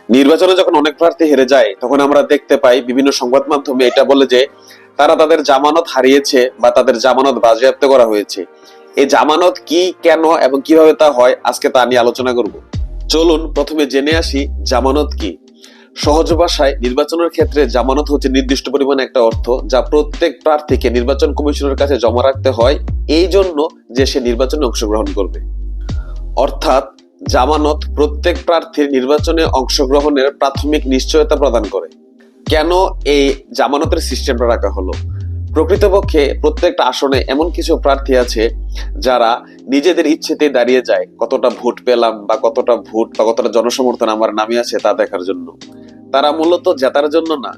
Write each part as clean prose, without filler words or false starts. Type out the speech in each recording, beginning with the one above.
নির্বাচনে যখন অনেক প্রার্থী হেরে যায় তখন আমরা দেখতে পাই বিভিন্ন সংবাদ মাধ্যমে এটা বলে যে তারা তাদের জামানত হারিয়েছে বা তাদের জামানত বাজেয়াপ্ত করা হয়েছে। এই জামানত কি, কেন এবং কিভাবে তা হয়, আজকে তা নিয়ে আলোচনা করব। চলুন প্রথমে জেনে আসি জামানত কি। সহজ ভাষায় নির্বাচনের ক্ষেত্রে জামানত হচ্ছে নির্দিষ্ট পরিমাণে একটা অর্থ যা প্রত্যেক প্রার্থীকে নির্বাচন কমিশনের কাছে জমা রাখতে হয়, এই জন্য যে সে নির্বাচনে অংশগ্রহণ করবে। অর্থাৎ জামানত প্রত্যেক প্রার্থীর নির্বাচনে অংশগ্রহণের প্রাথমিক নিশ্চয়তা প্রদান করে। কেন এই জামানতের সিস্টেমটা রাখা হলো? প্রকৃতপক্ষে প্রত্যেকটা আসনে এমন কিছু প্রার্থী আছে যারা নিজেদের ইচ্ছেতে দাঁড়িয়ে যায় কতটা ভোট পেলাম বা কতটা ভোট বা কতটা জনসমর্থন আমার নামে আছে তা দেখার জন্য। তারা মূলত জেতার জন্য না,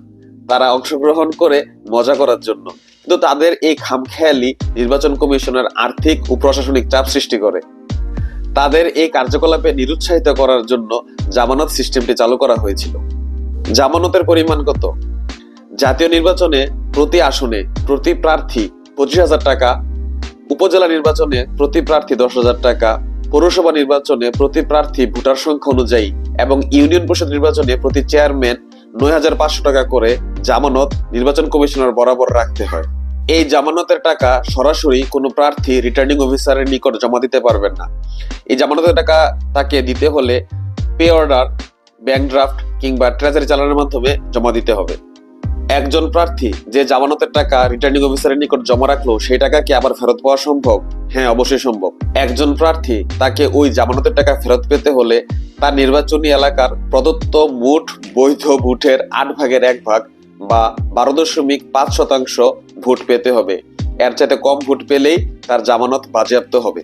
তারা অংশগ্রহণ করে মজা করার জন্য। কিন্তু তাদের এই খামখেয়ালি নির্বাচন কমিশনের আর্থিক ও প্রশাসনিক চাপ সৃষ্টি করে। তাদের এই কার্যকলাপে নিরুৎসাহিত করার জন্য জামানত সিস্টেমটি চালু করা হয়েছিল। জামানতের পরিমাণ কত? জাতীয় নির্বাচনে প্রতি আসনে প্রতি প্রার্থী 25,000 টাকা, উপজেলা নির্বাচনে প্রতি প্রার্থী 10,000 টাকা, পৌরসভা নির্বাচনে প্রতি প্রার্থী ভোটার সংখ্যা অনুযায়ী এবং ইউনিয়ন পরিষদ নির্বাচনে প্রতি চেয়ারম্যান 9,500 টাকা করে জামানত নির্বাচন কমিশনার বরাবর রাখতে হয়। এই জামানতের টাকা সরাসরি কোনো প্রার্থী রিটার্নিং অফিসারের নিকট জমা দিতে পারবেন না। এই জামানতের টাকা তাকে দিতে হলে পে অর্ডার, ব্যাংক ড্রাফট কিংবা ট্রেজারি চালানের মাধ্যমে জমা দিতে হবে। একজন প্রার্থী যে জামানতের টাকা রিটার্নিং অফিসারের নিকট জমা রাখলো সেই টাকা কি আবার ফেরত পাওয়া সম্ভব? হ্যাঁ, অবশ্যই সম্ভব। একজন প্রার্থী তাকে ওই জামানতের টাকা ফেরত পেতে হলে তার নির্বাচনী এলাকার প্রদত্ত মোট বৈধ ভোটের 8/1 বা 12.5% ভোট পেতে হবে। এর চাইতে কম ভোট পেলেই তার জামানত বাজেয়াপ্ত হবে।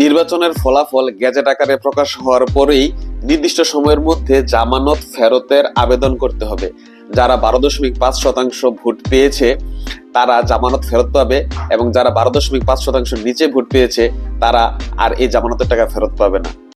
নির্বাচনের ফলাফল গেজেট আকারে প্রকাশ হওয়ার পরেই নির্দিষ্ট সময়ের মধ্যে জামানত ফেরতের আবেদন করতে হবে। যারা 12.5% ভোট পেয়েছে তারা জামানত ফেরত পাবে এবং যারা 12.5% নিচে ভোট পেয়েছে তারা আর এই জামানতের টাকা ফেরত পাবে না।